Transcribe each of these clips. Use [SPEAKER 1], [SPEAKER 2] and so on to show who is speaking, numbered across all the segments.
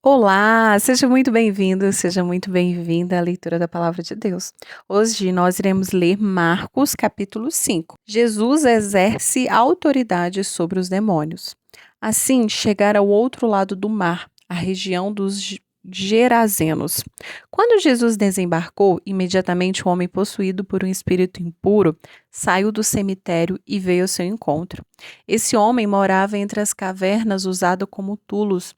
[SPEAKER 1] Olá, seja muito bem-vindo, seja muito bem-vinda à leitura da Palavra de Deus. Hoje nós iremos ler Marcos, capítulo 5. Jesus exerce autoridade sobre os demônios. Assim, chegaram ao outro lado do mar, a região dos Gerazenos. Quando Jesus desembarcou, imediatamente um homem possuído por um espírito impuro saiu do cemitério e veio ao seu encontro. Esse homem morava entre as cavernas usado como túmulos,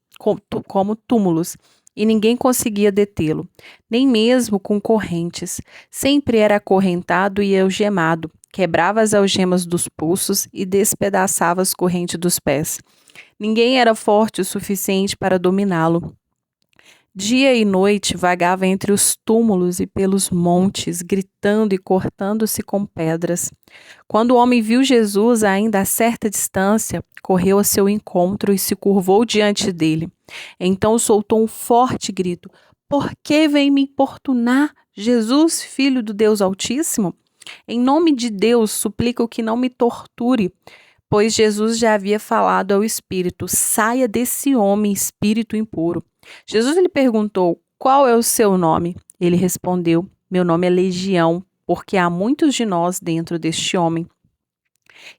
[SPEAKER 1] e ninguém conseguia detê-lo, nem mesmo com correntes. Sempre era acorrentado e algemado, quebrava as algemas dos pulsos e despedaçava as correntes dos pés. Ninguém era forte o suficiente para dominá-lo. Dia e noite vagava entre os túmulos e pelos montes, gritando e cortando-se com pedras. Quando o homem viu Jesus ainda a certa distância, correu a seu encontro e se curvou diante dele. Então soltou um forte grito: Por que vem me importunar, Jesus, filho do Deus Altíssimo? Em nome de Deus, suplico que não me torture. Pois Jesus já havia falado ao espírito: saia desse homem, espírito impuro. Jesus lhe perguntou: qual é o seu nome? Ele respondeu: meu nome é Legião, porque há muitos de nós dentro deste homem.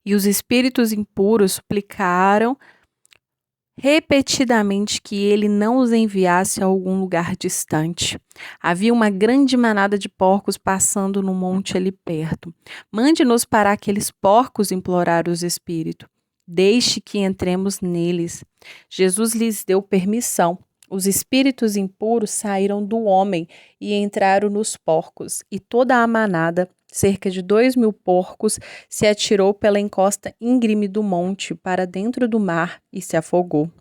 [SPEAKER 1] E os espíritos impuros suplicaram repetidamente que ele não os enviasse a algum lugar distante. Havia uma grande manada de porcos passando no monte ali perto. Mande-nos para aqueles porcos, implorar os espíritos. Deixe que entremos neles. Jesus lhes deu permissão. Os espíritos impuros saíram do homem e entraram nos porcos, e toda a manada, cerca de 2.000 porcos, se atirou pela encosta íngreme do monte para dentro do mar e se afogou.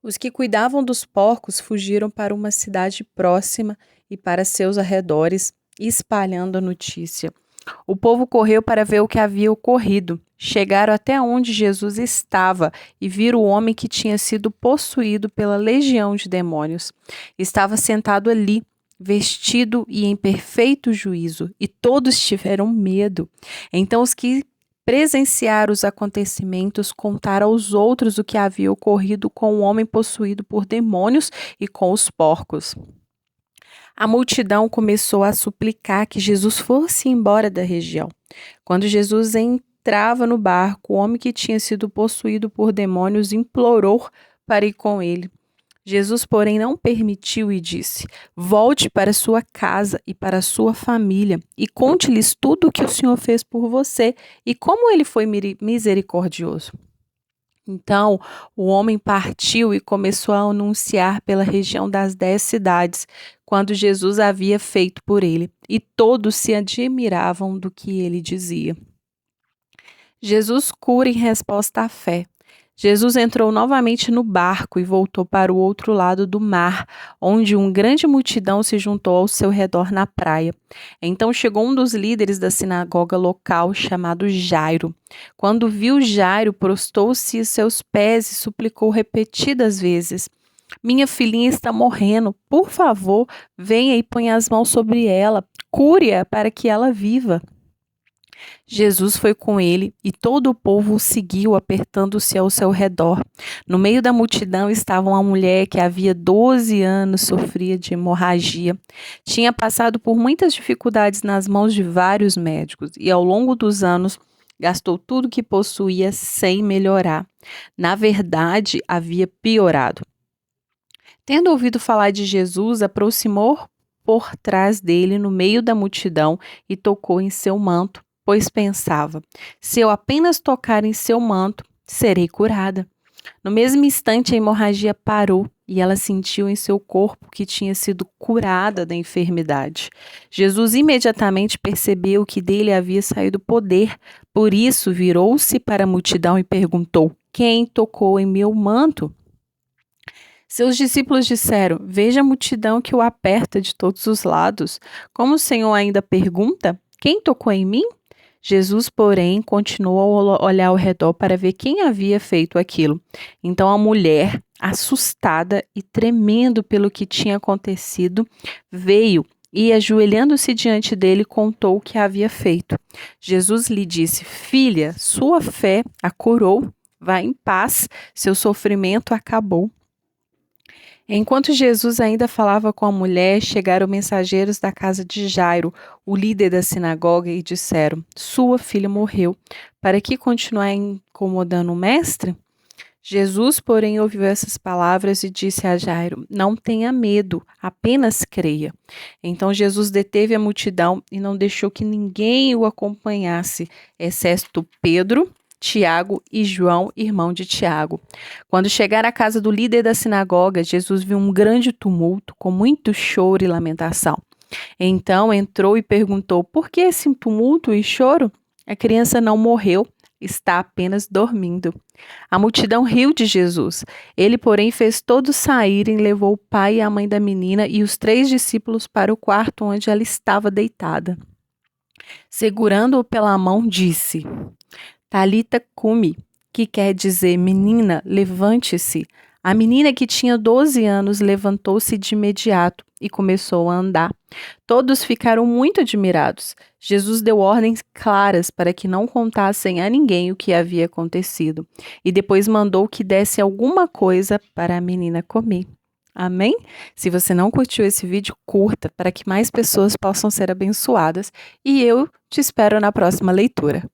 [SPEAKER 1] Os que cuidavam dos porcos fugiram para uma cidade próxima e para seus arredores, espalhando a notícia. O povo correu para ver o que havia ocorrido. Chegaram até onde Jesus estava e viram o homem que tinha sido possuído pela legião de demônios. Estava sentado ali, vestido e em perfeito juízo, e todos tiveram medo. Então os que presenciaram os acontecimentos contaram aos outros o que havia ocorrido com o homem possuído por demônios e com os porcos. A multidão começou a suplicar que Jesus fosse embora da região. Quando Jesus entrava no barco, o homem que tinha sido possuído por demônios implorou para ir com ele. Jesus, porém, não permitiu e disse: volte para sua casa e para sua família e conte-lhes tudo o que o Senhor fez por você e como ele foi misericordioso. Então, o homem partiu e começou a anunciar pela região das 10 cidades, quando Jesus havia feito por ele, e todos se admiravam do que ele dizia. Jesus cura em resposta à fé. Jesus entrou novamente no barco e voltou para o outro lado do mar, onde uma grande multidão se juntou ao seu redor na praia. Então chegou um dos líderes da sinagoga local, chamado Jairo. Quando viu Jairo, prostou-se a seus pés e suplicou repetidas vezes: minha filhinha está morrendo, por favor, venha e ponha as mãos sobre ela, cure-a para que ela viva. Jesus foi com ele e todo o povo o seguiu, apertando-se ao seu redor. No meio da multidão estava uma mulher que havia 12 anos sofria de hemorragia. Tinha passado por muitas dificuldades nas mãos de vários médicos e, ao longo dos anos, gastou tudo que possuía sem melhorar. Na verdade, havia piorado. Tendo ouvido falar de Jesus, aproximou por trás dele no meio da multidão e tocou em seu manto, pois pensava: se eu apenas tocar em seu manto, serei curada. No mesmo instante, a hemorragia parou e ela sentiu em seu corpo que tinha sido curada da enfermidade. Jesus imediatamente percebeu que dele havia saído poder, por isso virou-se para a multidão e perguntou: quem tocou em meu manto? Seus discípulos disseram: veja a multidão que o aperta de todos os lados. Como o Senhor ainda pergunta: quem tocou em mim? Jesus, porém, continuou a olhar ao redor para ver quem havia feito aquilo. Então a mulher, assustada e tremendo pelo que tinha acontecido, veio e, ajoelhando-se diante dele, contou o que havia feito. Jesus lhe disse: filha, sua fé a curou. Vá em paz, seu sofrimento acabou. Enquanto Jesus ainda falava com a mulher, chegaram mensageiros da casa de Jairo, o líder da sinagoga, e disseram: Sua filha morreu. Para que continuar incomodando o mestre? Jesus, porém, ouviu essas palavras e disse a Jairo: Não tenha medo, apenas creia. Então Jesus deteve a multidão e não deixou que ninguém o acompanhasse, exceto Pedro, Tiago e João, irmão de Tiago. Quando chegaram à casa do líder da sinagoga, Jesus viu um grande tumulto, com muito choro e lamentação. Então entrou e perguntou: Por que esse tumulto e choro? A criança não morreu, está apenas dormindo. A multidão riu de Jesus. Ele, porém, fez todos saírem, levou o pai e a mãe da menina e os 3 discípulos para o quarto onde ela estava deitada. Segurando-o pela mão, disse: Talita cumi, que quer dizer: Menina, levante-se. A menina, que tinha 12 anos, levantou-se de imediato e começou a andar. Todos ficaram muito admirados. Jesus deu ordens claras para que não contassem a ninguém o que havia acontecido e depois mandou que desse alguma coisa para a menina comer. Amém? Se você não curtiu esse vídeo, curta para que mais pessoas possam ser abençoadas e eu te espero na próxima leitura.